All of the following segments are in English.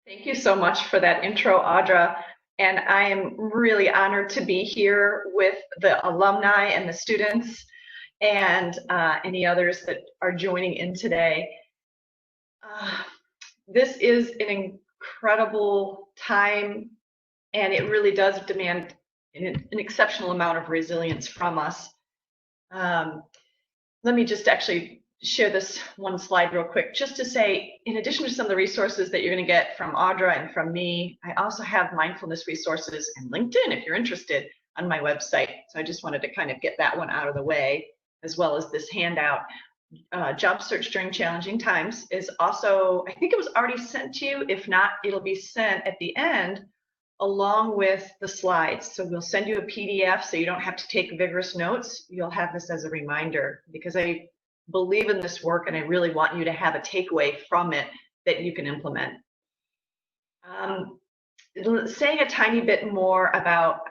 Thank you so much for that intro, Audra. And I am really honored to be here with the alumni and the students and any others that are joining in today. This is an incredible time, and it really does demand an exceptional amount of resilience from us. Let me just actually share this one slide real quick, just to say, in addition to some of the resources that you're going to get from Audra and from me, I also have mindfulness resources and LinkedIn if you're interested on my website. So I just wanted to kind of get that one out of the way, as well as this handout. Job search during challenging times is also, I think it was already sent to you. If not, it'll be sent at the end along with the slides. So we'll send you a PDF so you don't have to take vigorous notes. You'll have this as a reminder, because I believe in this work and I really want you to have a takeaway from it that you can implement. Saying a tiny bit more about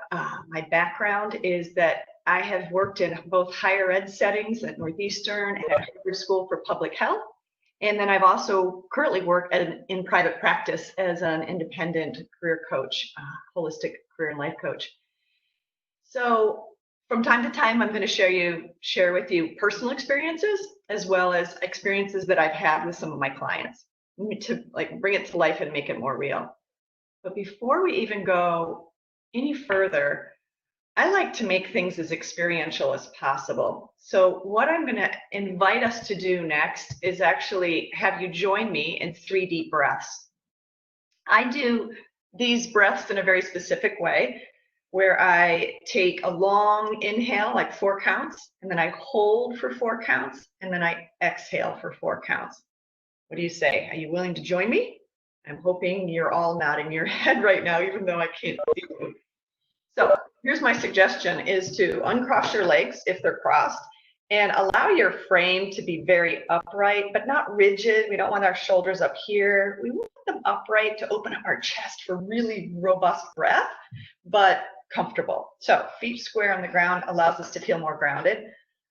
my background is that I have worked in both higher ed settings at Northeastern and at Harvard School for Public Health. And then I've also currently worked in private practice as an independent career coach, holistic career and life coach. So from time to time, I'm going to share with you personal experiences as well as experiences that I've had with some of my clients to bring it to life and make it more real. But before we even go any further, I like to make things as experiential as possible. So what I'm going to invite us to do next is actually have you join me in 3 deep breaths. I do these breaths in a very specific way, where I take a long inhale, like 4 counts, and then I hold for 4 counts, and then I exhale for 4 counts. What do you say? Are you willing to join me? I'm hoping you're all nodding your head right now, even though I can't see you. So here's my suggestion, is to uncross your legs if they're crossed and allow your frame to be very upright, but not rigid. We don't want our shoulders up here. We want them upright to open up our chest for really robust breath, but comfortable. So feet square on the ground allows us to feel more grounded.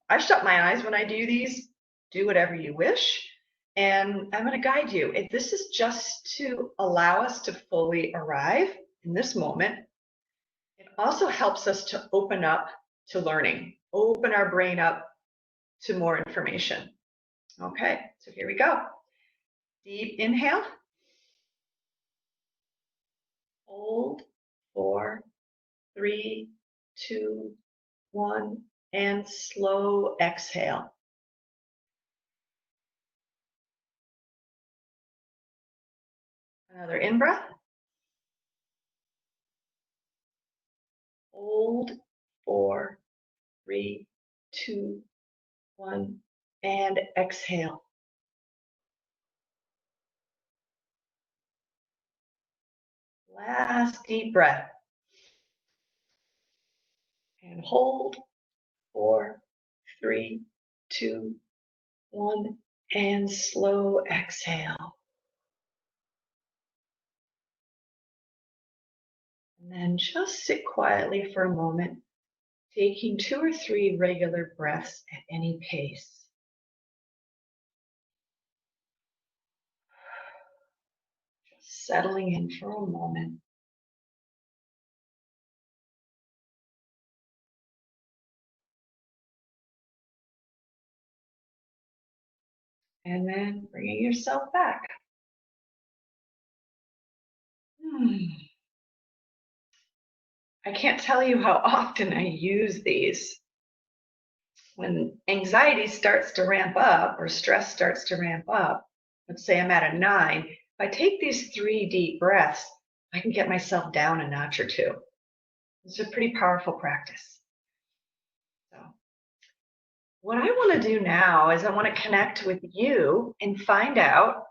I shut my eyes when I do these. Do whatever you wish. And I'm going to guide you. This is just to allow us to fully arrive in this moment. It also helps us to open up to learning, open our brain up to more information. Okay, so here we go. Deep inhale. Hold, 4, 3, 2, 1, and slow exhale. Another in-breath. Hold, 4, 3, 2, 1, and exhale. Last deep breath. And hold, 4, 3, 2, 1, and slow exhale. And then just sit quietly for a moment, taking 2 or 3 regular breaths at any pace. Just settling in for a moment. And then bringing yourself back. I can't tell you how often I use these. When anxiety starts to ramp up or stress starts to ramp up, let's say I'm at a 9, if I take these 3 deep breaths, I can get myself down a notch or 2. It's a pretty powerful practice. So what I want to do now is I want to connect with you and find out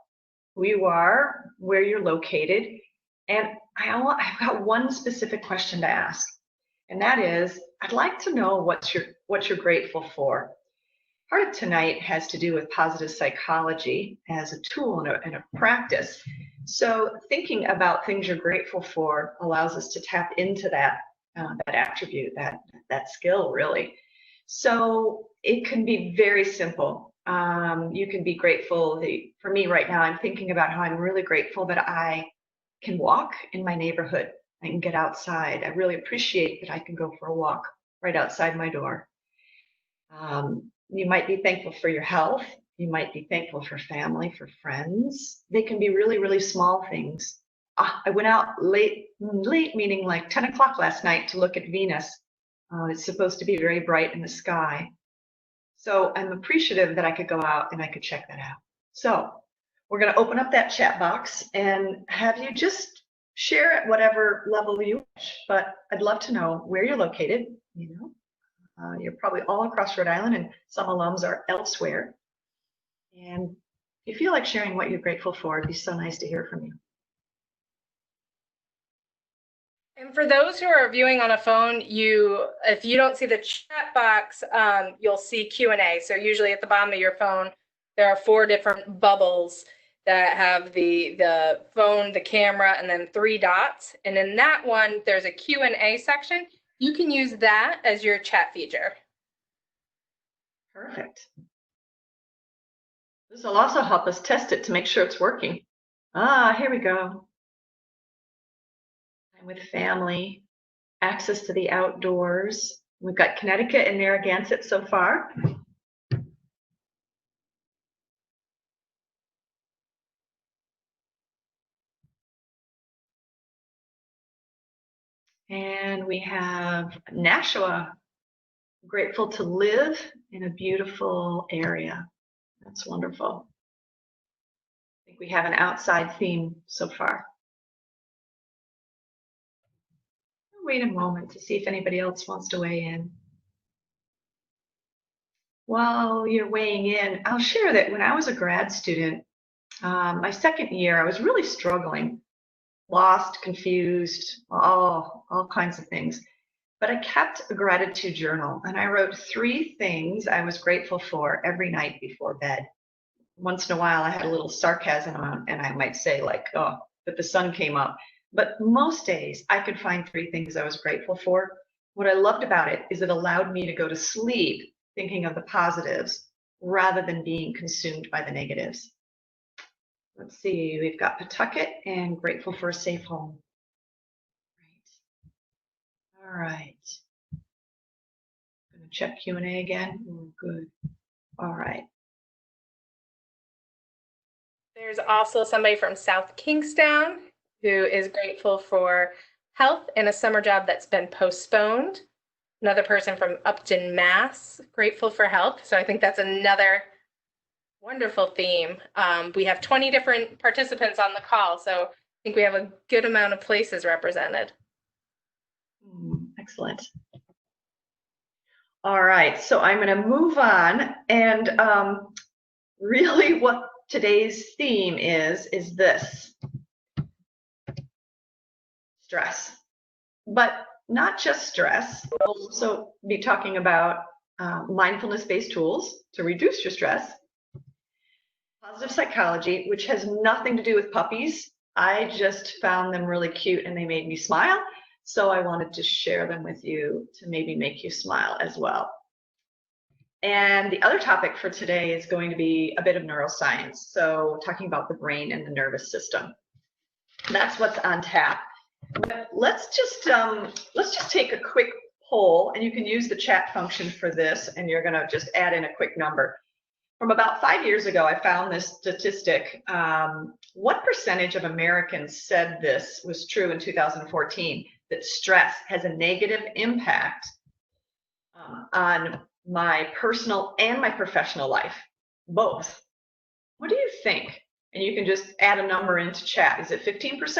who you are, where you're located, and I've got one specific question to ask, and that is, I'd like to know what you're grateful for. Part of tonight has to do with positive psychology as a tool and a practice. So thinking about things you're grateful for allows us to tap into that attribute, that skill, really. So it can be very simple. You can be grateful. For me right now, I'm thinking about how I'm really grateful that I can walk in my neighborhood. I can get outside. I really appreciate that I can go for a walk right outside my door. You might be thankful for your health. You might be thankful for family, for friends. They can be really, really small things. I went out late, meaning like 10 o'clock last night to look at Venus. It's supposed to be very bright in the sky. So I'm appreciative that I could go out and I could check that out. So we're going to open up that chat box and have you just share at whatever level you wish. But I'd love to know where you're located. You're probably all across Rhode Island, and some alums are elsewhere. And if you feel like sharing what you're grateful for, it'd be so nice to hear from you. And for those who are viewing on a phone, if you don't see the chat box, you'll see Q&A. So usually at the bottom of your phone, there are 4 different bubbles that have the phone, the camera, and then 3 dots. And in that one, there's a Q&A section. You can use that as your chat feature. Perfect. This will also help us test it to make sure it's working. Here we go. Time with family, access to the outdoors. We've got Connecticut and Narragansett so far. And we have Nashua, grateful to live in a beautiful area. That's wonderful. I think we have an outside theme so far. I'll wait a moment to see if anybody else wants to weigh in. While you're weighing in, I'll share that when I was a grad student, my second year, I was really struggling, lost, confused, all kinds of things. But I kept a gratitude journal and I wrote 3 things I was grateful for every night before bed. Once in a while I had a little sarcasm on and I might say like, oh, that the sun came up. But most days I could find 3 things I was grateful for. What I loved about it is it allowed me to go to sleep thinking of the positives rather than being consumed by the negatives. Let's see, we've got Pawtucket and grateful for a safe home. All right. I'm going to check Q&A again. Good. All right. There's also somebody from South Kingstown who is grateful for health and a summer job that's been postponed. Another person from Upton, Mass, grateful for health. So I think that's another wonderful theme. We have 20 different participants on the call, so I think we have a good amount of places represented. Excellent. All right, so I'm going to move on, and really what today's theme is this: stress. But not just stress. We'll also be talking about mindfulness-based tools to reduce your stress, positive psychology, which has nothing to do with puppies. I just found them really cute and they made me smile. So I wanted to share them with you to maybe make you smile as well. And the other topic for today is going to be a bit of neuroscience. So talking about the brain and the nervous system. That's what's on tap. But let's just take a quick poll, and you can use the chat function for this, and you're going to just add in a quick number. From about 5 years ago, I found this statistic. What percentage of Americans said this was true in 2014, that stress has a negative impact on my personal and my professional life, both? What do you think? And you can just add a number into chat. Is it 15%?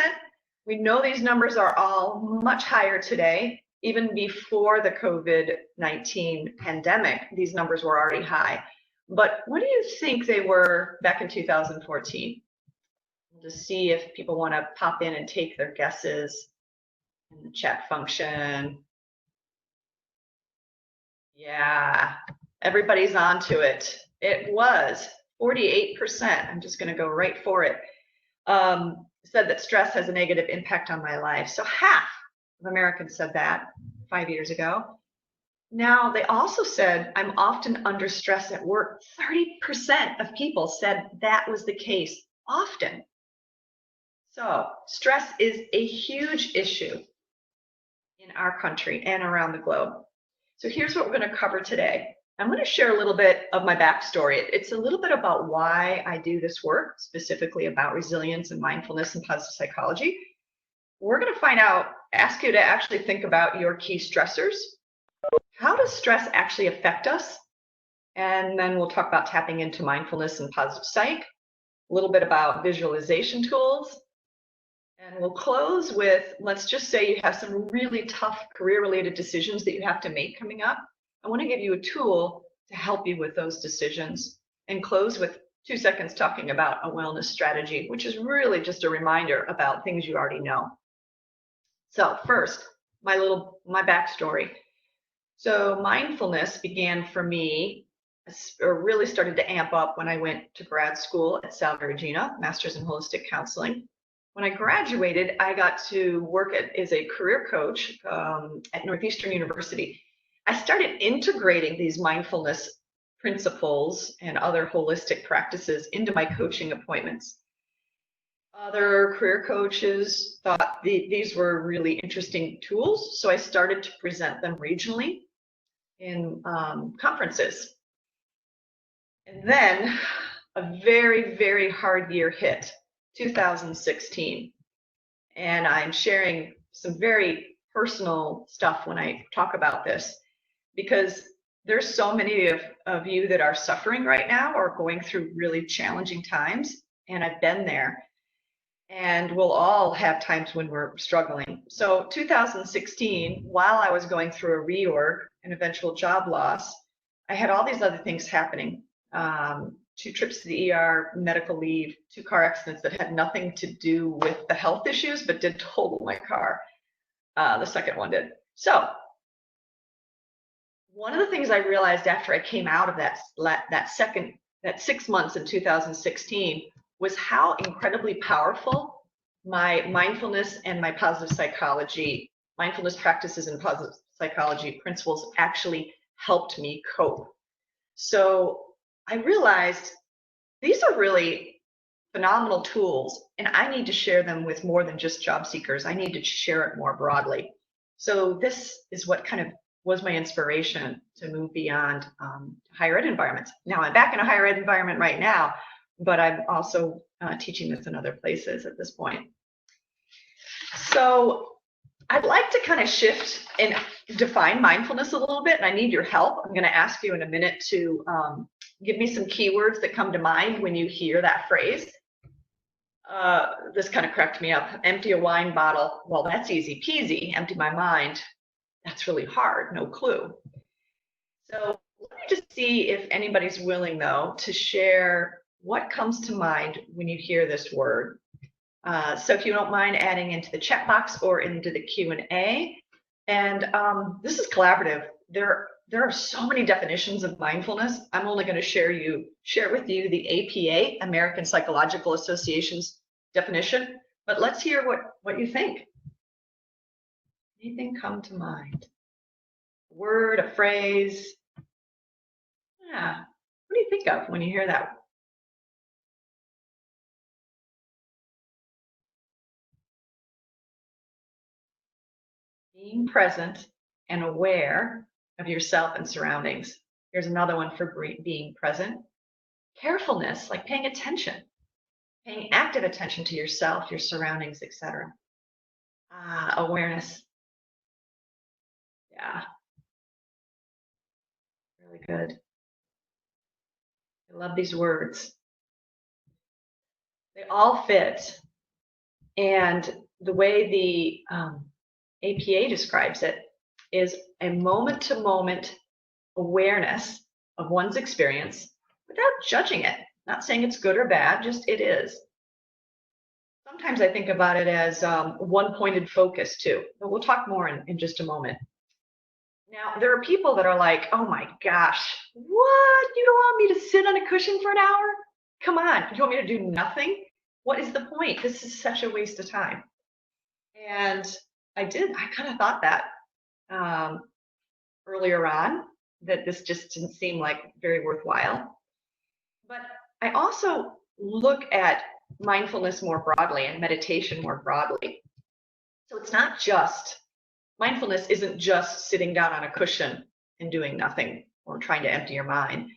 We know these numbers are all much higher today. Even before the COVID-19 pandemic, these numbers were already high. But what do you think they were back in 2014? We'll just see if people want to pop in and take their guesses in the chat function. Yeah, everybody's onto it. It was 48%. I'm just going to go right for it. Said that stress has a negative impact on my life. So half of Americans said that 5 years ago. Now, they also said, I'm often under stress at work. 30% of people said that was the case often. So stress is a huge issue in our country and around the globe. So here's what we're going to cover today. I'm going to share a little bit of my backstory. It's a little bit about why I do this work, specifically about resilience and mindfulness and positive psychology. We're going to find out, ask you to actually think about your key stressors. How does stress actually affect us? And then we'll talk about tapping into mindfulness and positive psych, a little bit about visualization tools. And we'll close with, let's just say you have some really tough career-related decisions that you have to make coming up. I want to give you a tool to help you with those decisions, and close with 2 seconds talking about a wellness strategy, which is really just a reminder about things you already know. So first, my backstory. So mindfulness began for me, or really started to amp up when I went to grad school at Salve Regina, Master's in Holistic Counseling. When I graduated, I got to work as a career coach at Northeastern University. I started integrating these mindfulness principles and other holistic practices into my coaching appointments. Other career coaches thought these were really interesting tools, so I started to present them regionally in conferences. And then a very, very hard year hit, 2016. And I'm sharing some very personal stuff when I talk about this, because there's so many of you that are suffering right now or going through really challenging times. And I've been there. And we'll all have times when we're struggling. So 2016, while I was going through a reorg and eventual job loss, I had all these other things happening. 2 trips to the ER, medical leave, 2 car accidents that had nothing to do with the health issues, but did total my car. The second one did. So one of the things I realized after I came out of that 6 months in 2016 was how incredibly powerful my mindfulness and my positive psychology, mindfulness practices and positive psychology principles actually helped me cope. So I realized these are really phenomenal tools, and I need to share them with more than just job seekers. I need to share it more broadly. So this is what kind of was my inspiration to move beyond higher ed environments. Now I'm back in a higher ed environment right now, but I'm also teaching this in other places at this point. So I'd like to kind of shift and define mindfulness a little bit, and I need your help. I'm going to ask you in a minute to give me some keywords that come to mind when you hear that phrase. This kind of cracked me up. Empty a wine bottle. Well, that's easy peasy. Empty my mind. That's really hard. No clue. So let me just see if anybody's willing, though, to share what comes to mind when you hear this word. So if you don't mind adding into the chat box or into the Q&A. And this is collaborative. There are so many definitions of mindfulness. I'm only going to share with you the APA, American Psychological Association's definition. But let's hear what you think. Anything come to mind? A word, a phrase? Yeah. What do you think of when you hear that? Being present and aware of yourself and surroundings. Here's another one for being present. Carefulness, like paying attention, paying active attention to yourself, your surroundings, etc. Awareness. Yeah, really good. I love these words. They all fit. And the way the APA describes it is a moment-to-moment awareness of one's experience without judging it. Not saying it's good or bad, just it is. Sometimes I think about it as one-pointed focus too, but we'll talk more in just a moment. Now, there are people that are like, oh my gosh, what? You don't want me to sit on a cushion for an hour? Come on, you want me to do nothing? What is the point? This is such a waste of time. And I kind of thought that earlier on, that this just didn't seem like very worthwhile. But I also look at mindfulness more broadly and meditation more broadly. So it's not just, mindfulness isn't just sitting down on a cushion and doing nothing or trying to empty your mind.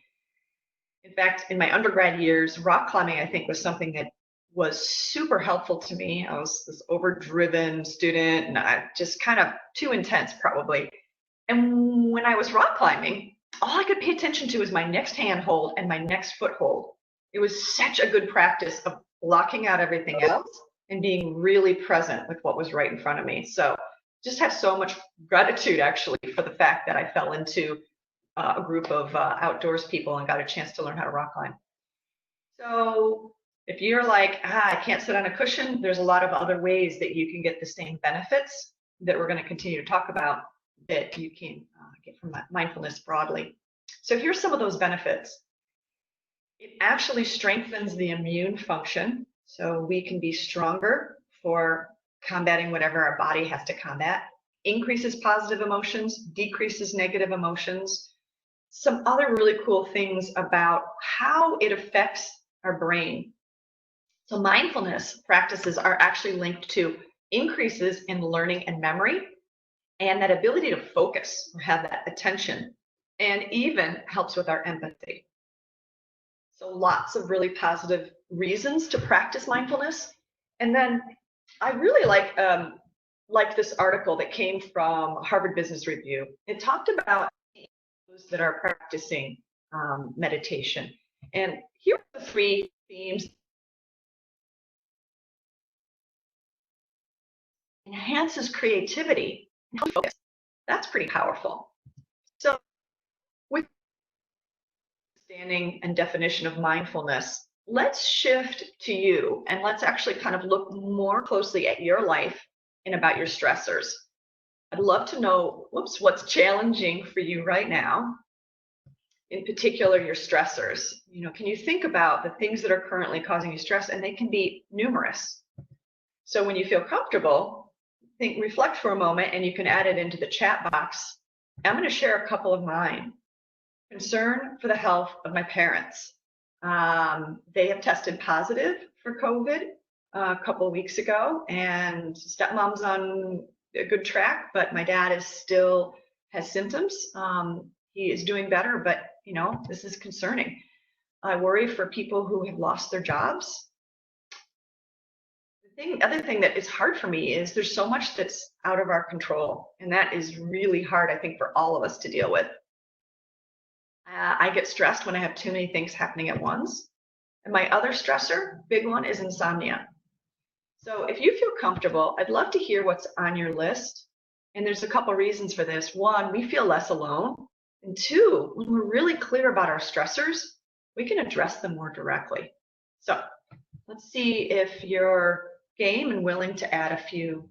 In fact, in my undergrad years, rock climbing, I think, was something that was super helpful to me. I was this overdriven student and I just kind of too intense probably. And when I was rock climbing, all I could pay attention to was my next handhold and my next foothold. It was such a good practice of blocking out everything else and being really present with what was right in front of me. So just have so much gratitude actually for the fact that I fell into a group of outdoors people and got a chance to learn how to rock climb. So if you're like, I can't sit on a cushion, there's a lot of other ways that you can get the same benefits that we're going to continue to talk about that you can get from mindfulness broadly. So here's some of those benefits. It actually strengthens the immune function, so we can be stronger for combating whatever our body has to combat. Increases positive emotions, decreases negative emotions. Some other really cool things about how it affects our brain. So mindfulness practices are actually linked to increases in learning and memory, and that ability to focus or have that attention, and even helps with our empathy. So lots of really positive reasons to practice mindfulness. And then I really like this article that came from Harvard Business Review. It talked about those that are practicing meditation. And here are the three themes. Enhances creativity and focus. That's pretty powerful. So with understanding and definition of mindfulness, let's shift to you and let's actually kind of look more closely at your life and about your stressors. I'd love to know, what's challenging for you right now, in particular your stressors. Can you think about the things that are currently causing you stress? And they can be numerous. So when you feel comfortable, reflect for a moment, and you can add it into the chat box. I'm going to share a couple of mine. Concern for the health of my parents. They have tested positive for COVID a couple of weeks ago, and stepmom's on a good track, but my dad is still has symptoms. He is doing better, but this is concerning. I worry for people who have lost their jobs. The other thing that is hard for me is there's so much that's out of our control, and that is really hard, I think, for all of us to deal with. I get stressed when I have too many things happening at once. And my other stressor, big one, is insomnia. So if you feel comfortable, I'd love to hear what's on your list. And there's a couple reasons for this. One, we feel less alone. And two, when we're really clear about our stressors, we can address them more directly. So let's see if you're game and willing to add a few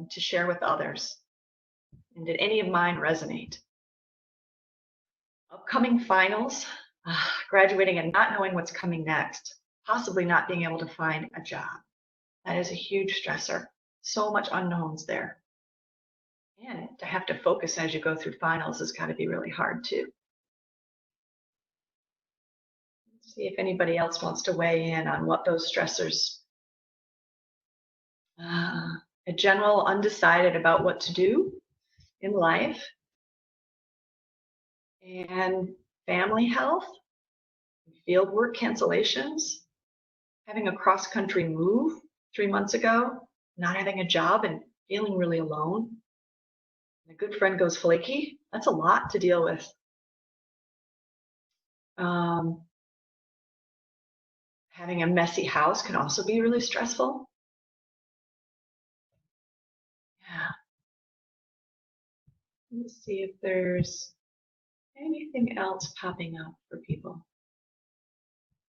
to share with others. And did any of mine resonate? Upcoming finals, graduating and not knowing what's coming next, possibly not being able to find a job. That is a huge stressor. So much unknowns there. And to have to focus as you go through finals has got to be really hard too. Let's see if anybody else wants to weigh in on what those stressors. A general undecided about what to do in life. And family health, field work cancellations, having a cross-country move 3 months ago, not having a job and feeling really alone. A good friend goes flaky. That's a lot to deal with. Having a messy house can also be really stressful. Yeah. Let's see if there's anything else popping up for people.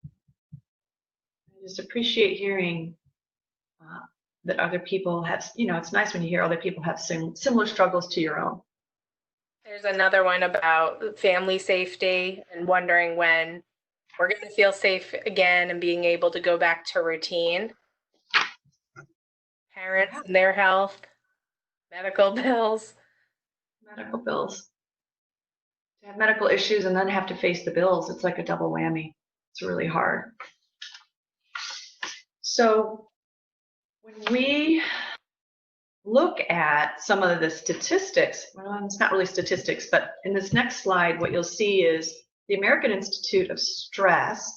I just appreciate hearing that other people have, it's nice when you hear other people have similar struggles to your own. There's another one about family safety and wondering when we're going to feel safe again and being able to go back to routine. Parents and their health, medical bills. Medical bills. To have medical issues and then have to face the bills, it's like a double whammy. It's really hard. So when we look at some of the statistics, well, it's not really statistics, but in this next slide, what you'll see is the American Institute of Stress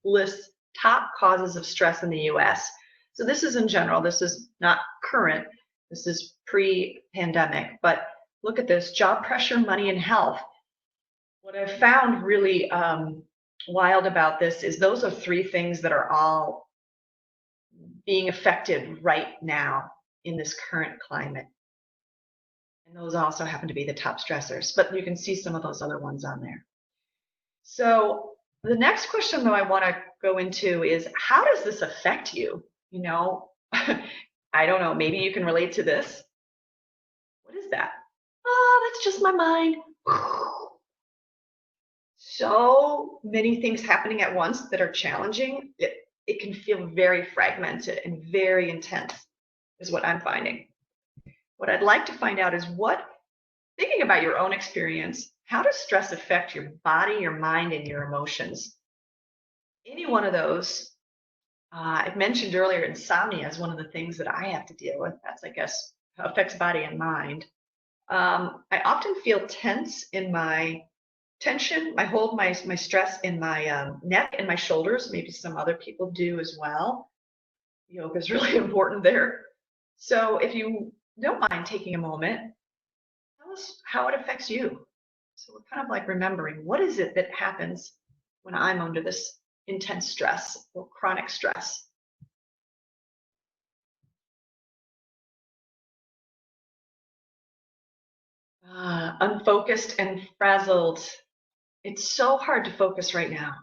lists top causes of stress in the US. So this is in general, this is not current, this is pre-pandemic, but look at this: job pressure, money, and health. What I've found really wild about this is those are three things that are all being affected right now in this current climate. And those also happen to be the top stressors, but you can see some of those other ones on there. So the next question though I want to go into is, how does this affect you? You know, I don't know, maybe you can relate to this. What is that? Oh, that's just my mind. So many things happening at once that are challenging. It can feel very fragmented and very intense, is what I'm finding. What I'd like to find out is thinking about your own experience, how does stress affect your body, your mind, and your emotions? Any one of those. I mentioned earlier insomnia is one of the things that I have to deal with. That's, I guess, affects body and mind. I often feel tense in my tension. I hold my stress in my neck and my shoulders. Maybe some other people do as well. Yoga is really important there. So if you don't mind taking a moment, tell us how it affects you. So we're kind of like remembering, what is it that happens when I'm under this intense stress or chronic stress? Unfocused and frazzled. It's so hard to focus right now.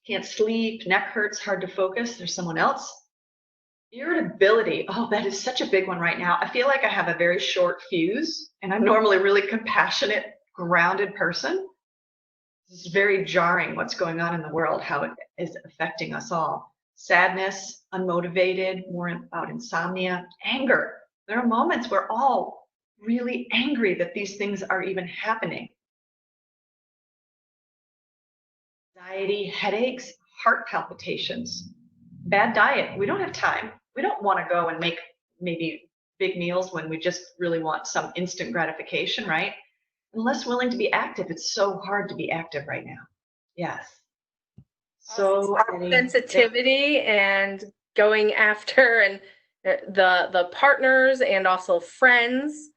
Can't sleep, neck hurts, hard to focus. There's someone else. Irritability. Oh, that is such a big one right now. I feel like I have a very short fuse, and I'm normally a really compassionate, grounded person. This is very jarring what's going on in the world, how it is affecting us all. Sadness, unmotivated, more about insomnia, anger. There are moments we're all really angry that these things are even happening. Anxiety, headaches, heart palpitations, bad diet. We don't have time. We don't want to go and make maybe big meals when we just really want some instant gratification, right? And less willing to be active. It's so hard to be active right now. Yes. So sensitivity and going after and the partners and also friends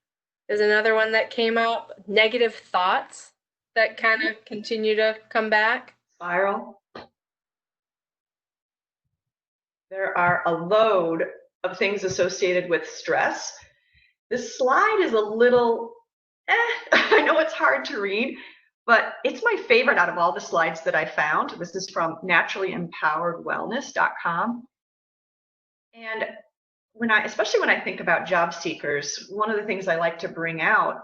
is another one that came up. Negative thoughts that kind of continue to come back. Spiral. There are a load of things associated with stress. This slide is a little, I know it's hard to read, but it's my favorite out of all the slides that I found. This is from naturallymempoweredwellness.com. And especially when I think about job seekers, one of the things I like to bring out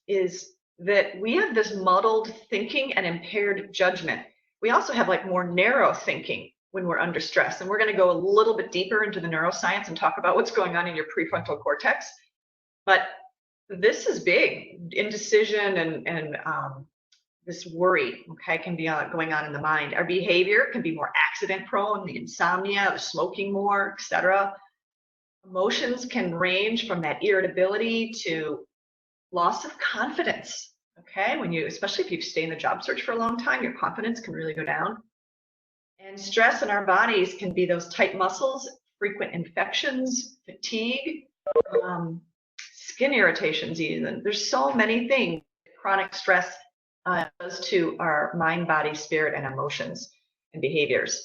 is that we have this muddled thinking and impaired judgment. We also have like more narrow thinking when we're under stress. And we're going to go a little bit deeper into the neuroscience and talk about what's going on in your prefrontal cortex. But this is big. Indecision and this worry, okay, can be going on in the mind. Our behavior can be more accident prone, the insomnia, the smoking more, etc. Emotions can range from that irritability to loss of confidence. Okay, especially if you've stayed in the job search for a long time, your confidence can really go down. And stress in our bodies can be those tight muscles, frequent infections, fatigue, skin irritations even. There's so many things chronic stress does to our mind, body, spirit, and emotions and behaviors.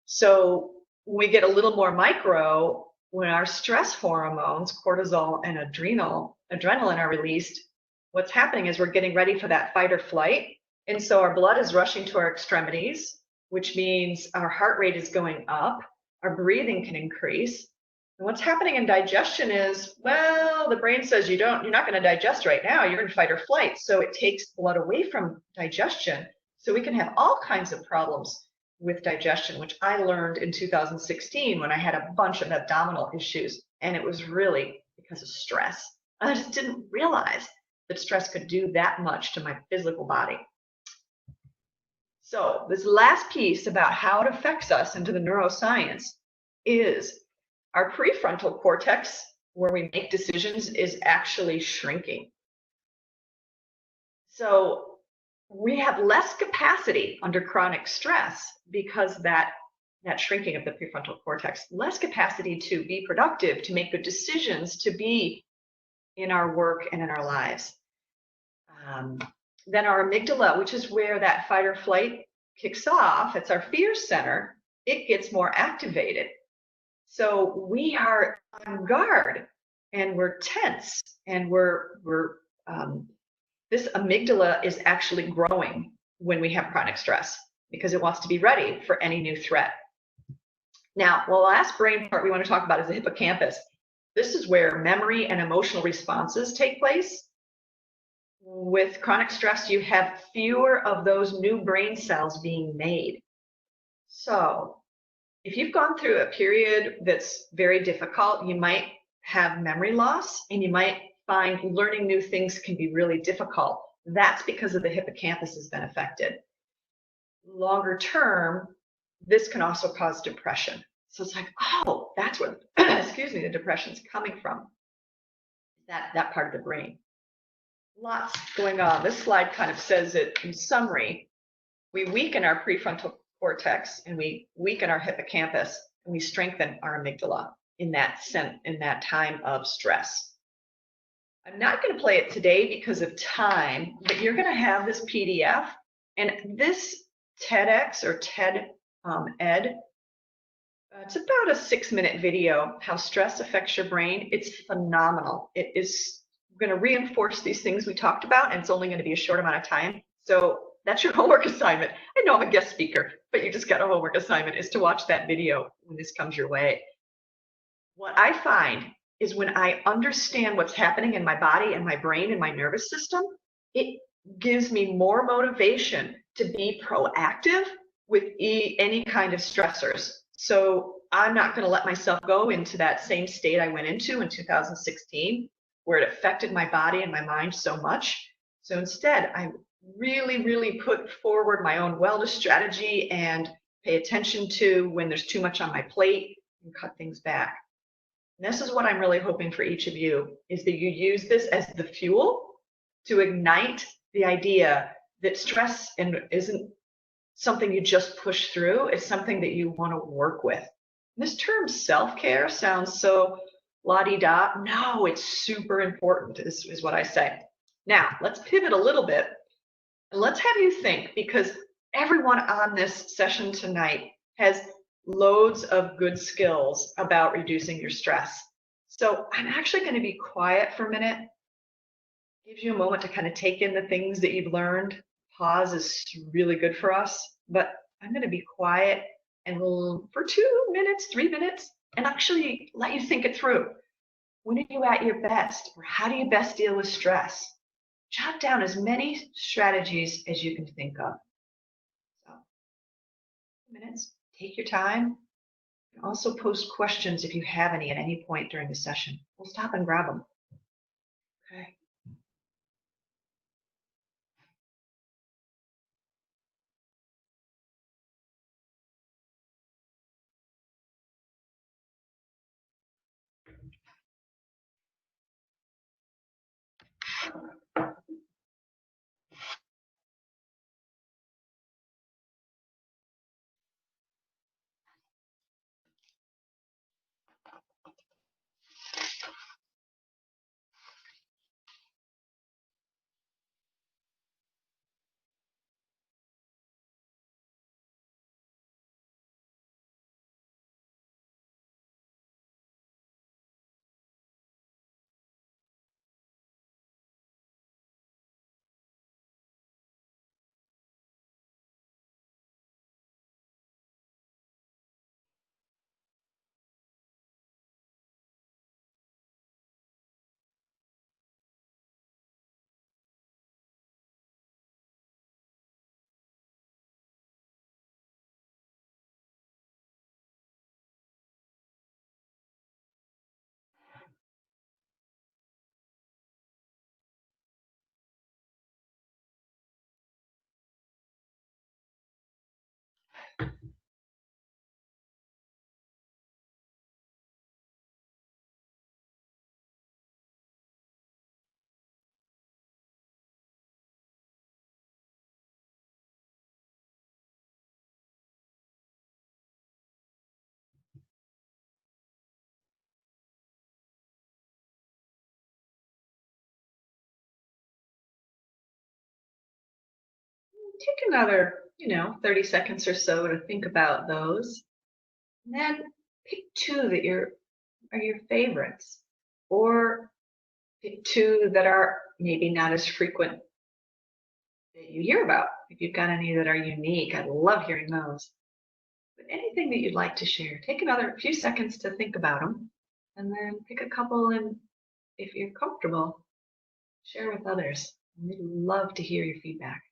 So when we get a little more micro, when our stress hormones, cortisol and adrenaline are released, what's happening is we're getting ready for that fight or flight. And so our blood is rushing to our extremities, which means our heart rate is going up, our breathing can increase. And what's happening in digestion is, well, the brain says you're not going to digest right now, you're in fight or flight. So it takes blood away from digestion. So we can have all kinds of problems with digestion, which I learned in 2016 when I had a bunch of abdominal issues. And it was really because of stress. I just didn't realize that stress could do that much to my physical body. So this last piece about how it affects us into the neuroscience, is our prefrontal cortex, where we make decisions, is actually shrinking. So we have less capacity under chronic stress because that shrinking of the prefrontal cortex, less capacity to be productive, to make good decisions, to be in our work and in our lives. Then our amygdala, which is where that fight or flight kicks off, it's our fear center, it gets more activated. So we are on guard and we're tense and this amygdala is actually growing when we have chronic stress because it wants to be ready for any new threat. Now, the last brain part we want to talk about is the hippocampus. This is where memory and emotional responses take place. With chronic stress, you have fewer of those new brain cells being made. So if you've gone through a period that's very difficult, you might have memory loss and you might find learning new things can be really difficult. That's because of the hippocampus has been affected. Longer term, this can also cause depression. So it's like, oh, that's where, excuse me, the depression's coming from. That part of the brain. Lots going on. This slide kind of says it in summary. We weaken our prefrontal cortex and we weaken our hippocampus and we strengthen our amygdala in that time of stress. I'm not going to play it today because of time, but you're going to have this PDF and this TEDx or TED Ed. It's about a 6-minute video, how stress affects your brain. It's phenomenal. It is going to reinforce these things we talked about, and it's only going to be a short amount of time. So that's your homework assignment. I know I'm a guest speaker, but you just got a homework assignment is to watch that video when this comes your way. What I find is when I understand what's happening in my body and my brain and my nervous system, it gives me more motivation to be proactive with any kind of stressors. So I'm not going to let myself go into that same state I went into in 2016, where it affected my body and my mind so much. So instead, I really put forward my own wellness strategy and pay attention to when there's too much on my plate and cut things back. And this is what I'm really hoping for each of you, is that you use this as the fuel to ignite the idea that stress isn't something you just push through. It's something that you want to work with. This term self-care sounds so la-di-da. No, it's super important, is what I say. Now, let's pivot a little bit and let's have you think, because everyone on this session tonight has loads of good skills about reducing your stress. So I'm actually going to be quiet for a minute. Gives you a moment to kind of take in the things that you've learned. Pause is really good for us, but I'm going to be quiet and for 2 minutes, 3 minutes, and actually let you think it through. When are you at your best, or how do you best deal with stress? Jot down as many strategies as you can think of. So, 2 minutes, take your time. And also post questions if you have any at any point during the session. We'll stop and grab them. Okay. take another, 30 seconds or so to think about those. And then pick two that are your favorites, or pick two that are maybe not as frequent that you hear about. If you've got any that are unique, I love hearing those. But anything that you'd like to share, take another few seconds to think about them, and then pick a couple, and if you're comfortable, share with others. We'd love to hear your feedback.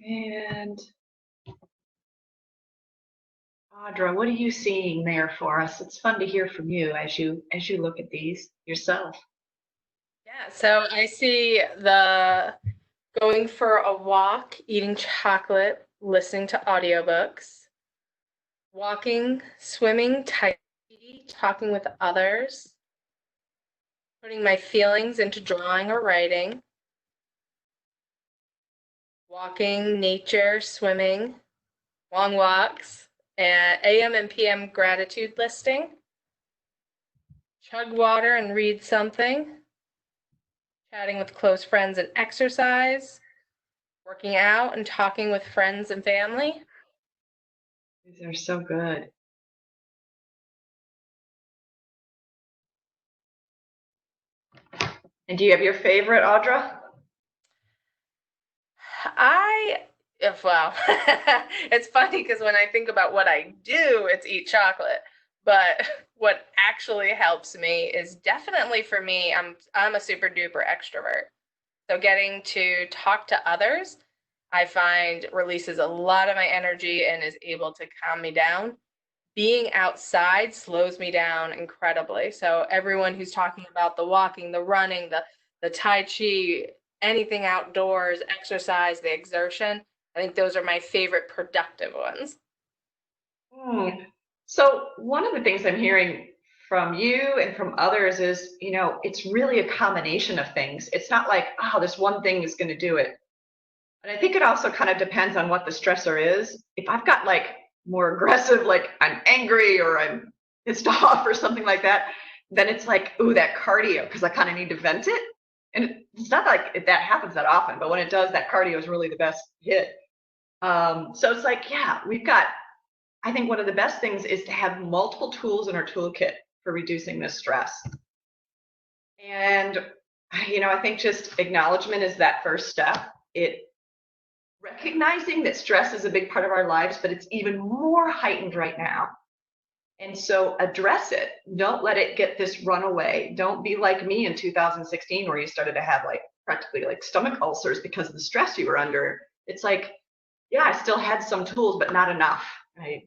And Audra, what are you seeing there for us? It's fun to hear from you as you look at these yourself. Yeah, so I see the going for a walk, eating chocolate, listening to audiobooks, walking, swimming, tai chi, talking with others, putting my feelings into drawing or writing, walking, nature, swimming, long walks, and AM and PM gratitude listing, chug water and read something, chatting with close friends and exercise, working out and talking with friends and family. These are so good. And do you have your favorite, Audra? Well, it's funny because when I think about what I do, it's eat chocolate. But what actually helps me is definitely for me, I'm a super duper extrovert. So getting to talk to others, I find releases a lot of my energy and is able to calm me down. Being outside slows me down incredibly. So everyone who's talking about the walking, the running, the tai chi, anything outdoors, exercise, the exertion, I think those are my favorite productive ones. So one of the things I'm hearing from you and from others is, it's really a combination of things. It's not like, oh, this one thing is going to do it. And I think it also kind of depends on what the stressor is. If I've got like more aggressive, like I'm angry or I'm pissed off or something like that, then it's like, ooh, that cardio, because I kind of need to vent it. And it's not like that happens that often, but when it does, that cardio is really the best hit. So it's like, yeah, I think one of the best things is to have multiple tools in our toolkit for reducing this stress. And, I think just acknowledgement is that first step. Recognizing that stress is a big part of our lives, but it's even more heightened right now. And so address it. Don't let it get this runaway. Don't be like me in 2016, where you started to have like practically like stomach ulcers because of the stress you were under. It's like, yeah, I still had some tools, but not enough. I,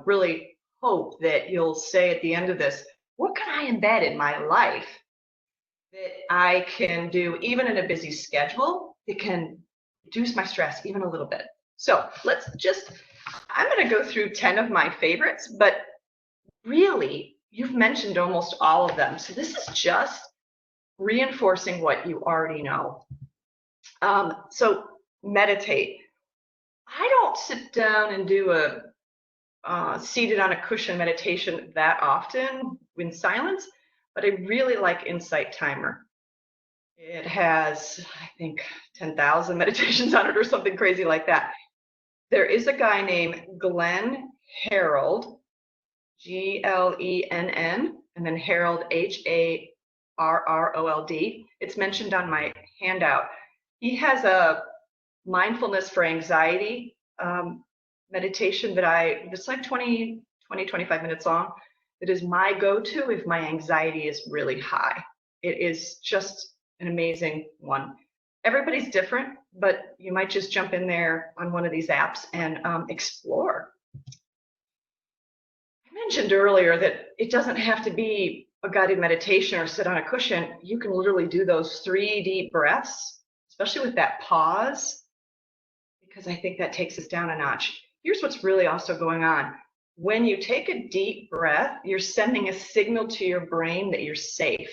really hope that you'll say at the end of this, what can I embed in my life that I can do even in a busy schedule that can reduce my stress even a little bit? So I'm going to go through 10 of my favorites, but really, you've mentioned almost all of them. So this is just reinforcing what you already know. So meditate. I don't sit down and do a seated on a cushion meditation that often in silence, but I really like Insight Timer. It has, I think, 10,000 meditations on it or something crazy like that. There is a guy named Glenn Harrold, Glenn, and then Harold, Harrold. It's mentioned on my handout. He has a mindfulness for anxiety meditation that it's like 25 minutes long. It is my go-to if my anxiety is really high. It is just an amazing one. Everybody's different, but you might just jump in there on one of these apps and explore. I mentioned earlier that it doesn't have to be a guided meditation or sit on a cushion. You can literally do those 3 deep breaths, especially with that pause, because I think that takes us down a notch. Here's what's really also going on. When you take a deep breath, you're sending a signal to your brain that you're safe.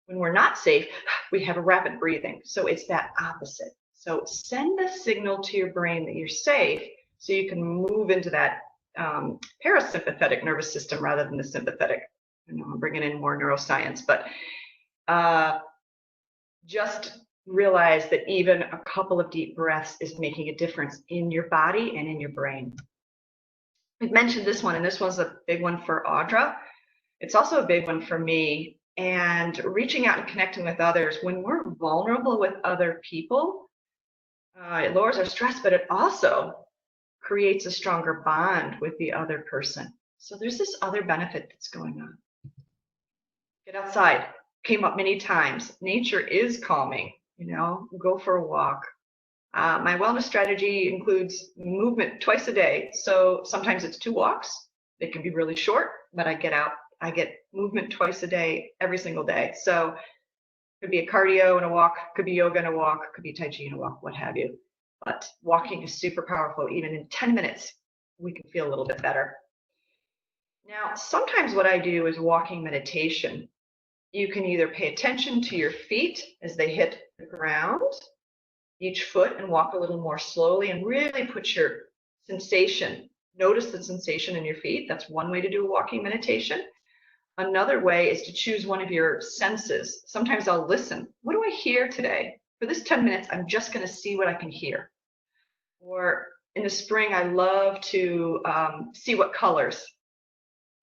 When we're not safe, we have a rapid breathing. So it's that opposite. So send a signal to your brain that you're safe so you can move into that parasympathetic nervous system rather than the sympathetic. I'm bringing in more neuroscience, but just realize that even a couple of deep breaths is making a difference in your body and in your brain. We've mentioned this one, and this one's a big one for Audra. It's also a big one for me. And reaching out and connecting with others. When we're vulnerable with other people, it lowers our stress, but it also creates a stronger bond with the other person. So there's this other benefit that's going on. Get outside. Came up many times. Nature is calming. Go for a walk. My wellness strategy includes movement twice a day. So sometimes it's 2 walks. They can be really short, but I get out. I get movement twice a day, every single day. So it could be a cardio and a walk, could be yoga and a walk, could be Tai Chi and a walk, what have you. But walking is super powerful. Even in 10 minutes, we can feel a little bit better. Now, sometimes what I do is walking meditation. You can either pay attention to your feet as they hit the ground, each foot, and walk a little more slowly and really put your sensation, notice the sensation in your feet. That's one way to do a walking meditation. Another way is to choose one of your senses. Sometimes I'll listen. What do I hear today? For this 10 minutes, I'm just going to see what I can hear. Or in the spring, I love to see what colors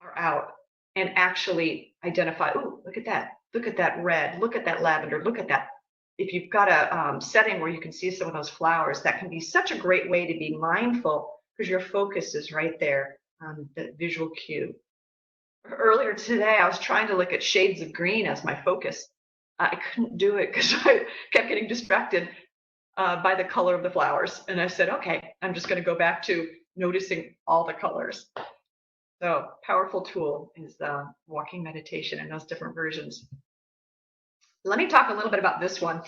are out and actually identify, oh, look at that. Look at that red. Look at that lavender. Look at that. If you've got a setting where you can see some of those flowers, that can be such a great way to be mindful because your focus is right there on the visual cue. Earlier today, I was trying to look at shades of green as my focus. I couldn't do it because I kept getting distracted by the color of the flowers. And I said, okay, I'm just going to go back to noticing all the colors. So powerful tool is walking meditation and those different versions. Let me talk a little bit about this one.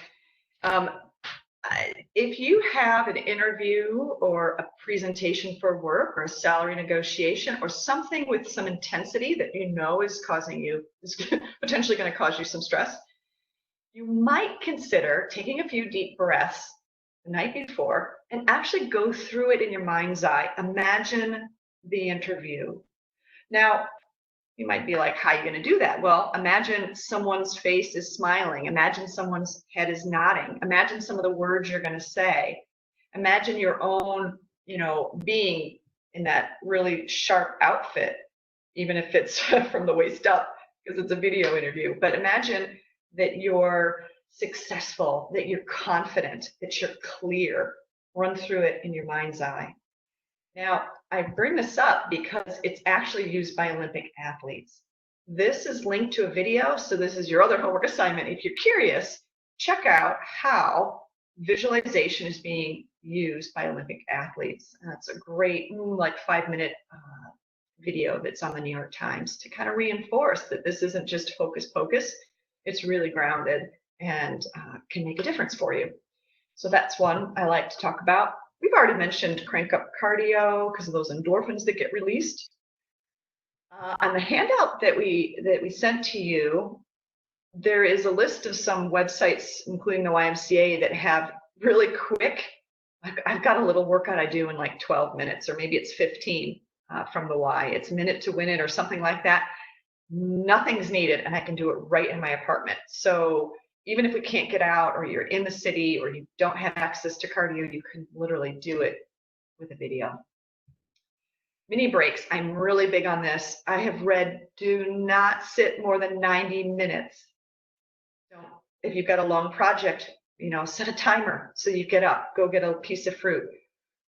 If you have an interview or a presentation for work or a salary negotiation or something with some intensity that you know is potentially going to cause you some stress, you might consider taking a few deep breaths the night before and actually go through it in your mind's eye. Imagine the interview. Now, you might be like, how are you going to do that? Well, imagine someone's face is smiling. Imagine someone's head is nodding. Imagine some of the words you're going to say. Imagine your own, being in that really sharp outfit, even if it's from the waist up, because it's a video interview. But imagine that you're successful, that you're confident, that you're clear. Run through it in your mind's eye. Now, I bring this up because it's actually used by Olympic athletes. This is linked to a video, so this is your other homework assignment. If you're curious, check out how visualization is being used by Olympic athletes. That's a great, 5-minute video that's on the New York Times to kind of reinforce that this isn't just hocus pocus. It's really grounded and can make a difference for you. So that's one I like to talk about. We've already mentioned crank up cardio because of those endorphins that get released. On the handout that we sent to you, there is a list of some websites, including the YMCA, that have really quick. I've got a little workout I do in like 12 minutes, or maybe it's 15 from the Y. It's Minute to Win It or something like that. Nothing's needed, and I can do it right in my apartment. So even if we can't get out, or you're in the city, or you don't have access to cardio, you can literally do it with a video. Mini breaks. I'm really big on this. I have read, do not sit more than 90 minutes. If you've got a long project, set a timer so you get up, go get a piece of fruit,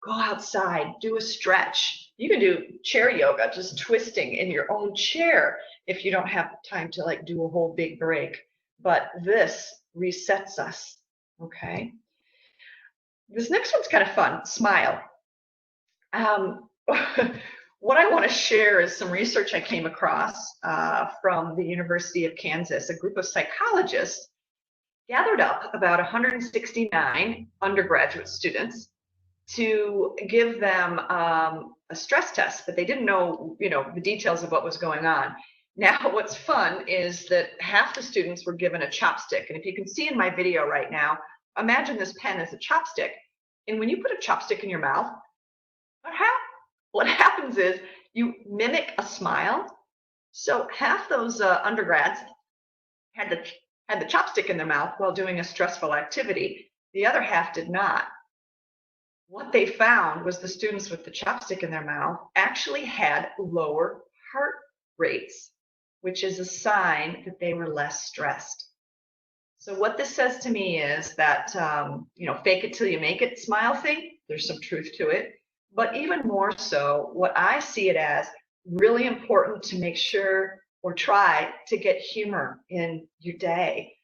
go outside, do a stretch. You can do chair yoga, just twisting in your own chair if you don't have time to like do a whole big break. But this resets us, okay? This next one's kind of fun, smile. What I want to share is some research I came across from the University of Kansas. A group of psychologists gathered up about 169 undergraduate students to give them a stress test, but they didn't know, the details of what was going on. Now, what's fun is that half the students were given a chopstick. And if you can see in my video right now, imagine this pen as a chopstick. And when you put a chopstick in your mouth, what happens is you mimic a smile. So half those undergrads had the chopstick in their mouth while doing a stressful activity. The other half did not. What they found was the students with the chopstick in their mouth actually had lower heart rates, which is a sign that they were less stressed. So what this says to me is that, fake it till you make it smile thing, there's some truth to it. But even more so, what I see it as really important to make sure or try to get humor in your day.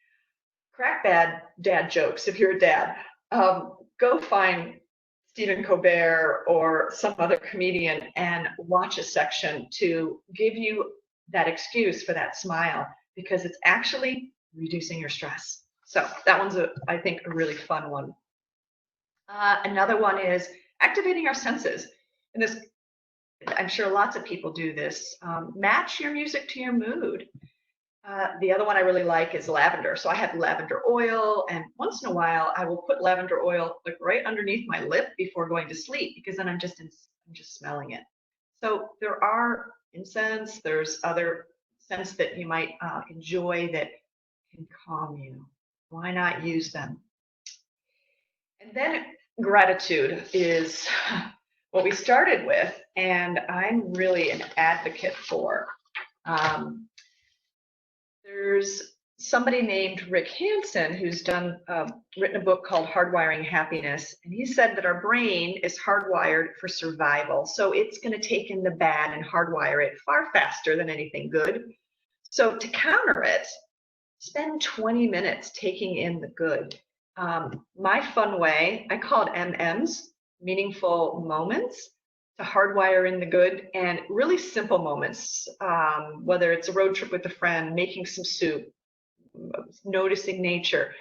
Crack bad dad jokes if you're a dad. Go find Stephen Colbert or some other comedian and watch a section to give you that excuse for that smile, because it's actually reducing your stress. So that one's, I think, a really fun one. Another one is activating our senses. And this, I'm sure lots of people do this. Match your music to your mood. The other one I really like is lavender. So I have lavender oil, and once in a while I will put lavender oil like right underneath my lip before going to sleep, because then I'm just smelling it. So there are incense, there's other scents that you might enjoy that can calm you. Why not use them? And then gratitude is what we started with, and I'm really an advocate for. There's somebody named Rick Hansen who's written a book called Hardwiring Happiness, and he said that our brain is hardwired for survival. So it's going to take in the bad and hardwire it far faster than anything good. So to counter it, spend 20 minutes taking in the good. My fun way, I call it MMs, meaningful moments, to hardwire in the good, and really simple moments, whether it's a road trip with a friend, making some soup, noticing nature.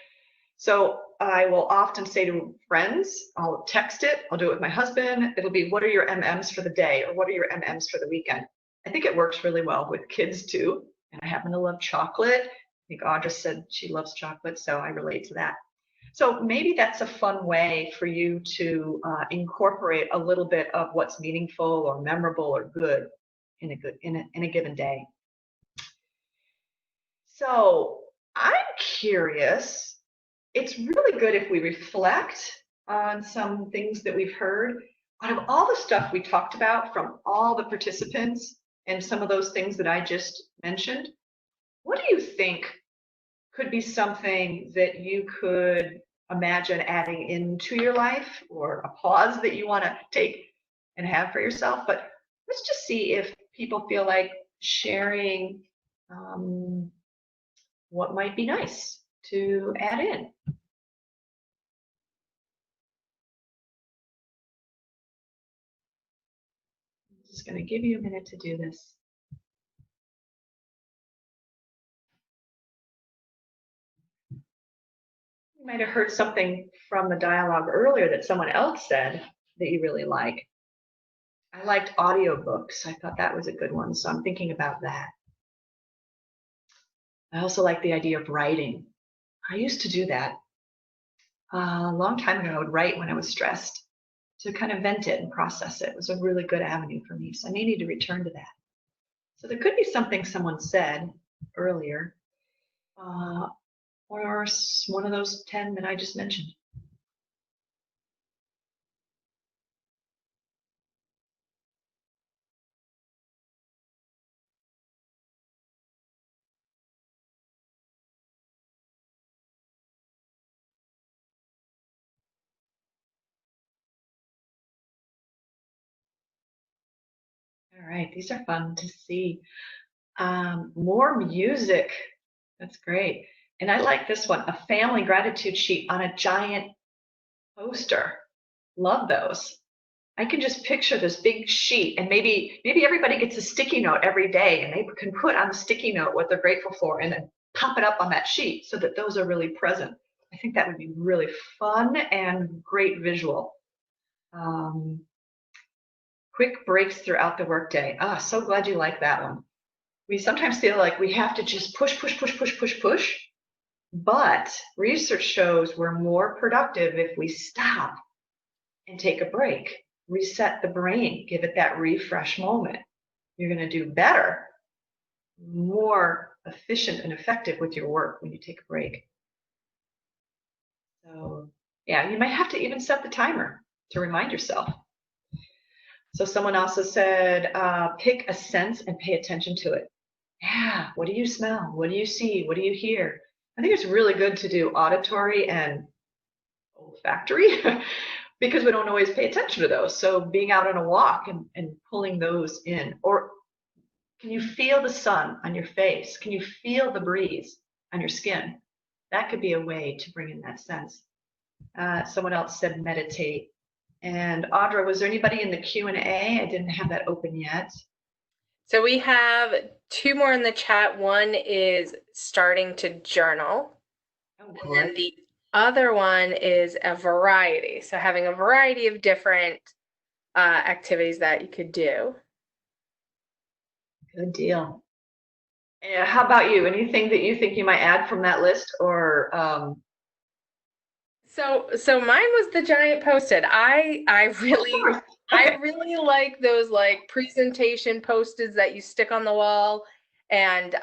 So I will often say to friends, I'll text it, I'll do it with my husband, it'll be, what are your MMs for the day, or what are your MMs for the weekend? I think it works really well with kids too, and I happen to love chocolate. I think Audra said she loves chocolate, so I relate to that. So maybe that's a fun way for you to incorporate a little bit of what's meaningful or memorable or good in a given day. So I'm curious. It's really good if we reflect on some things that we've heard. Out of all the stuff we talked about from all the participants and some of those things that I just mentioned, what do you think could be something that you could imagine adding into your life, or a pause that you want to take and have for yourself? But let's just see if people feel like sharing what might be nice to add in. I'm just going to give you a minute to do this. You might have heard something from the dialogue earlier that someone else said that you really like. I liked audiobooks. I thought that was a good one, so I'm thinking about that. I also like the idea of writing. I used to do that. A long time ago, I would write when I was stressed to kind of vent it and process it. It was a really good avenue for me, so I may need to return to that. So there could be something someone said earlier, or one of those 10 that I just mentioned. All right, these are fun to see. More music. That's great. And I like this one, a family gratitude sheet on a giant poster. Love those. I can just picture this big sheet, and maybe everybody gets a sticky note every day, and they can put on the sticky note what they're grateful for and then pop it up on that sheet so that those are really present. I think that would be really fun and great visual. Quick breaks throughout the workday. So glad you like that one. We sometimes feel like we have to just push, but research shows we're more productive if we stop and take a break, reset the brain, give it that refresh moment. You're going to do better, more efficient and effective with your work when you take a break. So yeah, you might have to even set the timer to remind yourself. So someone also said, pick a sense and pay attention to it. Yeah, what do you smell? What do you see? What do you hear? I think it's really good to do auditory and olfactory because we don't always pay attention to those. So being out on a walk and pulling those in. Or can you feel the sun on your face? Can you feel the breeze on your skin? That could be a way to bring in that sense. Someone else said meditate. And Audra, was there anybody in the Q&A? I didn't have that open yet. So we have two more in the chat. One is starting to journal. And then the other one is a variety. So having a variety of different activities that you could do. Good deal. Yeah, how about you? Anything that you think you might add from that list, or So mine was the giant Post-it. I really like those like presentation Post-its that you stick on the wall. And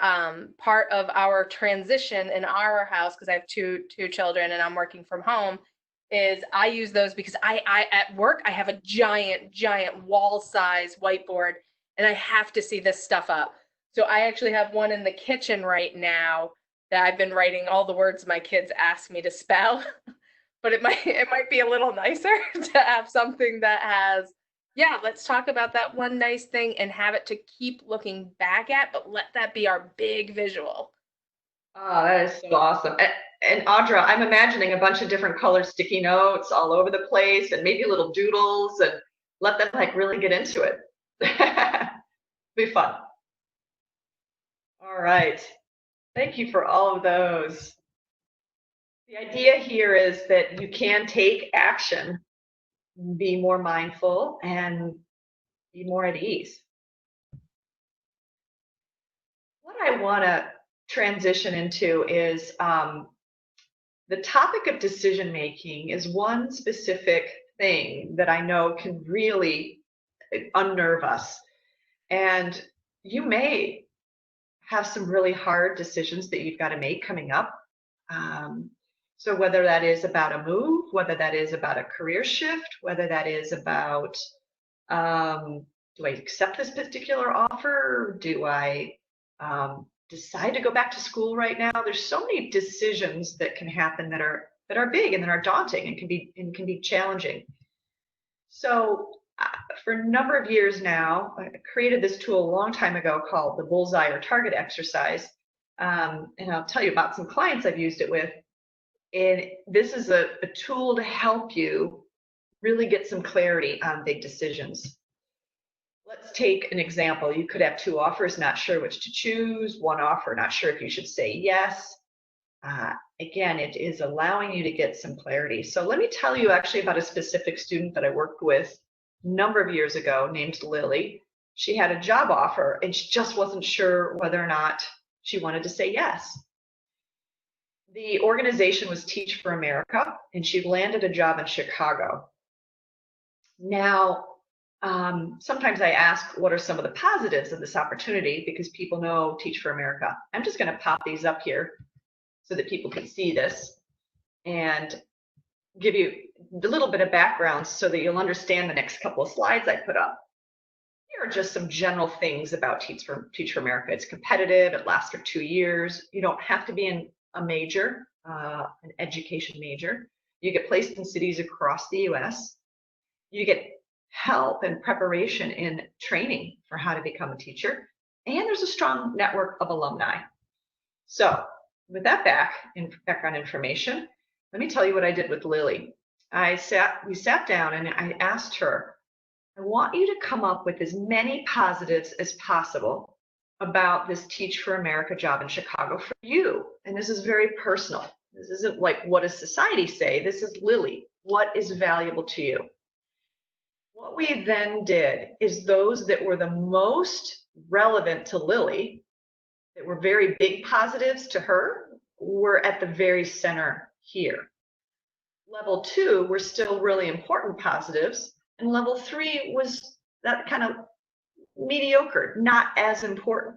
part of our transition in our house, because I have two children and I'm working from home, is I use those because I at work I have a giant wall size whiteboard and I have to see this stuff up. So I actually have one in the kitchen right now that I've been writing all the words my kids ask me to spell. But it might be a little nicer to have something that has, yeah, let's talk about that one nice thing and have it to keep looking back at, but let that be our big visual. Oh, that is so awesome. And Audra, I'm imagining a bunch of different colored sticky notes all over the place and maybe little doodles, and let them like really get into it. Be fun. All right. Thank you for all of those. The idea here is that you can take action, be more mindful, and be more at ease. What I want to transition into is the topic of decision making is one specific thing that I know can really unnerve us. And you may have some really hard decisions that you've got to make coming up. So whether that is about a move, whether that is about a career shift, whether that is about, do I accept this particular offer? Do I decide to go back to school right now? There's so many decisions that can happen that are big and that are daunting and can be challenging. So for a number of years now, I created this tool a long time ago called the bullseye or target exercise. And I'll tell you about some clients I've used it with. And this is a tool to help you really get some clarity on big decisions. Let's take an example. You could have two offers, not sure which to choose, one offer, not sure if you should say yes. Again, it is allowing you to get some clarity. So let me tell you actually about a specific student that I worked with a number of years ago named Lily. She had a job offer and she just wasn't sure whether or not she wanted to say yes. The organization was Teach for America, and she landed a job in Chicago. Now, sometimes I ask, what are some of the positives of this opportunity? Because people know Teach for America. I'm just going to pop these up here so that people can see this and give you a little bit of background so that you'll understand the next couple of slides I put up. Here are just some general things about Teach for America. It's competitive. It lasts for 2 years. You don't have to be in a major, an education major. You get placed in cities across the US. You get help and preparation in training for how to become a teacher, and there's a strong network of alumni. So with that background information, let me tell you what I did with Lily. We sat down and I asked her, I want you to come up with as many positives as possible about this Teach for America job in Chicago for you. And this is very personal. This isn't like, what does society say? This is Lily. What is valuable to you? What we then did is those that were the most relevant to Lily, that were very big positives to her, were at the very center here. Level 2 were still really important positives, and level 3 was that kind of mediocre, not as important,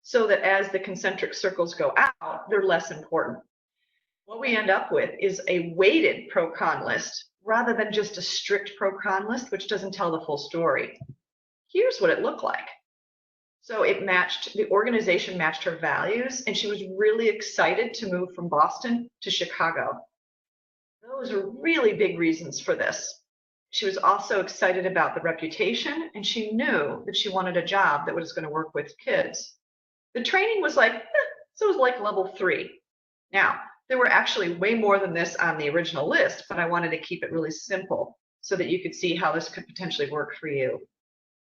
so that as the concentric circles go out, they're less important. What we end up with is a weighted pro-con list rather than just a strict pro-con list, which doesn't tell the full story. Here's what it looked like. So the organization matched her values, and she was really excited to move from Boston to Chicago. Those are really big reasons for this. She was also excited about the reputation, and she knew that she wanted a job that was going to work with kids. The training was like, so it was like level 3. Now, there were actually way more than this on the original list, but I wanted to keep it really simple so that you could see how this could potentially work for you.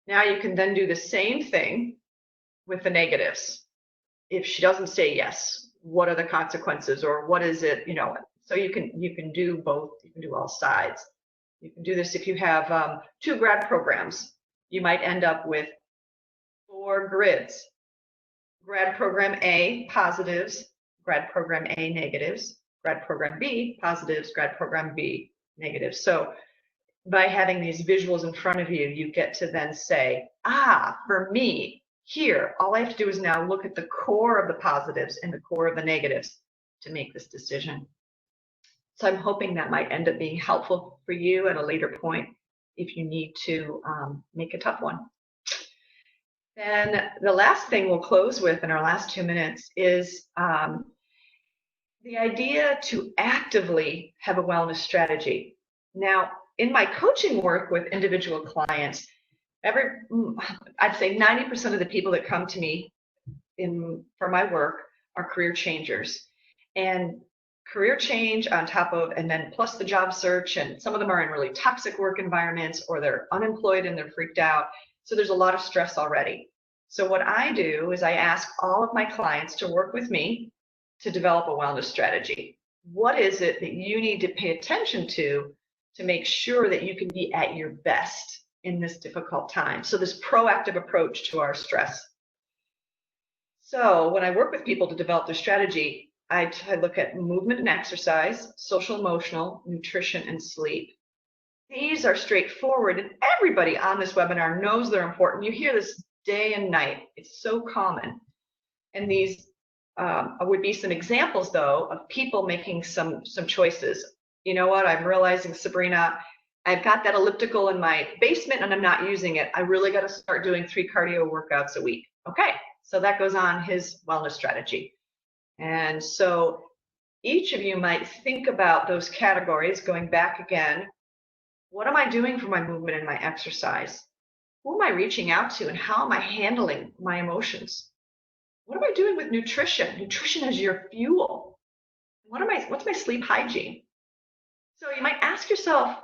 Now you can then do the same thing with the negatives. If she doesn't say yes, what are the consequences, or what is it, so you can do both. You can do all sides. You can do this if you have 2 grad programs. You might end up with 4 grids. Grad program A, positives. Grad program A, negatives. Grad program B, positives. Grad program B, negatives. So by having these visuals in front of you, you get to then say, for me, here, all I have to do is now look at the core of the positives and the core of the negatives to make this decision. So I'm hoping that might end up being helpful for you at a later point if you need to make a tough one. Then the last thing we'll close with in our last 2 minutes is the idea to actively have a wellness strategy. Now, in my coaching work with individual clients, I'd say 90% of the people that come to me for my work are career changers. And career change on top of, and then plus the job search, and some of them are in really toxic work environments, or they're unemployed and they're freaked out. So there's a lot of stress already. So what I do is I ask all of my clients to work with me to develop a wellness strategy. What is it that you need to pay attention to make sure that you can be at your best in this difficult time? So this proactive approach to our stress. So when I work with people to develop their strategy, I look at movement and exercise, social emotional, nutrition, and sleep. These are straightforward, and everybody on this webinar knows they're important. You hear this day and night. It's so common. And these would be some examples, though, of people making some choices. You know what? I'm realizing, Sabrina, I've got that elliptical in my basement and I'm not using it. I really got to start doing 3 cardio workouts a week. Okay, so that goes on his wellness strategy. And so each of you might think about those categories, going back again. What am I doing for my movement and my exercise? Who am I reaching out to, and how am I handling my emotions? What am I doing with nutrition? Nutrition is your fuel. What's my sleep hygiene? So you might ask yourself,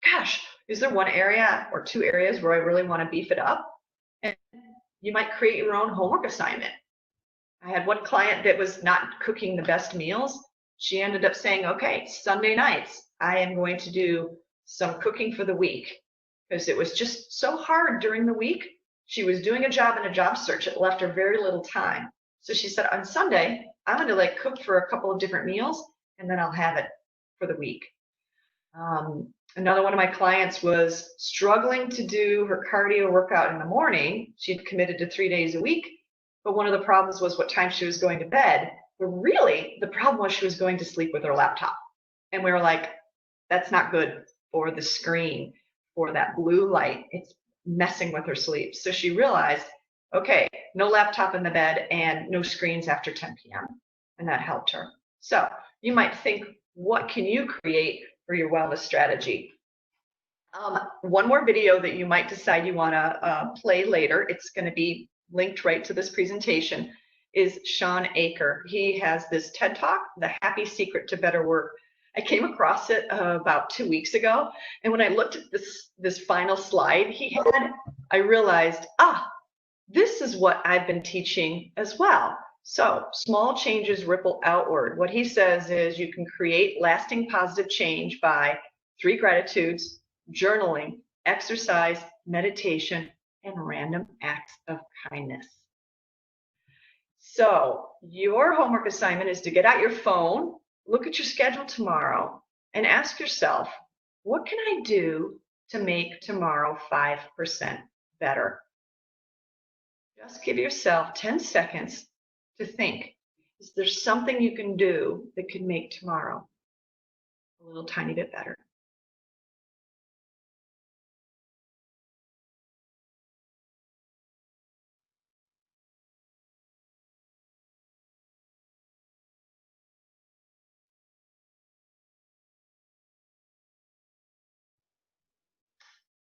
gosh, is there one area or 2 areas where I really want to beef it up? And you might create your own homework assignment. I had one client that was not cooking the best meals. She ended up saying, okay, Sunday nights, I am going to do some cooking for the week, because it was just so hard during the week. She was doing a job in a job search. It left her very little time. So she said, on Sunday, I'm going to cook for a couple of different meals, and then I'll have it for the week. Another one of my clients was struggling to do her cardio workout in the morning. She'd committed to 3 days a week, but one of the problems was what time she was going to bed. But really, the problem was she was going to sleep with her laptop. And we were like, that's not good for the screen, for that blue light. It's messing with her sleep. So she realized, okay, no laptop in the bed and no screens after 10 p.m. And that helped her. So you might think, what can you create for your wellness strategy? One more video that you might decide you want to play later, it's going to be linked right to this presentation, is Sean Aker. He has this TED Talk, The Happy Secret to Better Work. I came across it about 2 weeks ago, and when I looked at this final slide he had, I realized, this is what I've been teaching as well. So small changes ripple outward. What he says is you can create lasting positive change by 3 gratitudes, journaling, exercise, meditation, and random acts of kindness. So your homework assignment is to get out your phone, look at your schedule tomorrow, and ask yourself, what can I do to make tomorrow 5% better? Just give yourself 10 seconds to think, is there something you can do that could make tomorrow a little tiny bit better?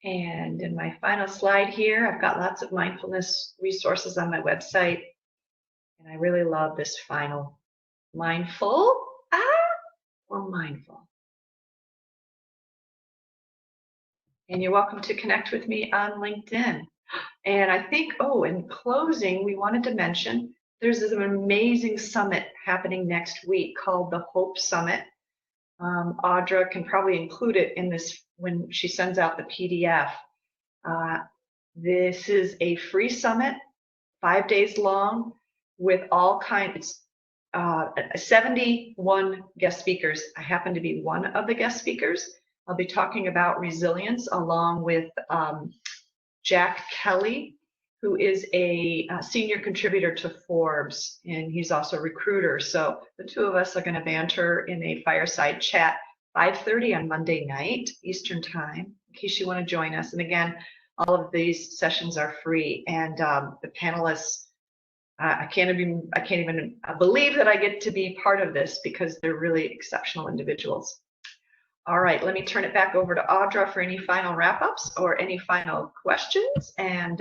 And in my final slide here, I've got lots of mindfulness resources on my website. And I really love this final mindful or mindful. And you're welcome to connect with me on LinkedIn. And I think, in closing, we wanted to mention there's an amazing summit happening next week called the Hope Summit. Audra can probably include it in this when she sends out the PDF. This is a free summit, 5 days long, with all kinds, 71 guest speakers. I happen to be one of the guest speakers. I'll be talking about resilience along with Jack Kelly, who is a senior contributor to Forbes, and he's also a recruiter. So the two of us are going to banter in a fireside chat, 5:30 on Monday night, Eastern Time, in case you want to join us. And again, all of these sessions are free, and the panelists, I can't even believe that I get to be part of this because they're really exceptional individuals. All right, let me turn it back over to Audra for any final wrap-ups or any final questions. And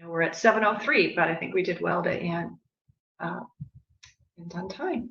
we're at 7:03, but I think we did well to end on time.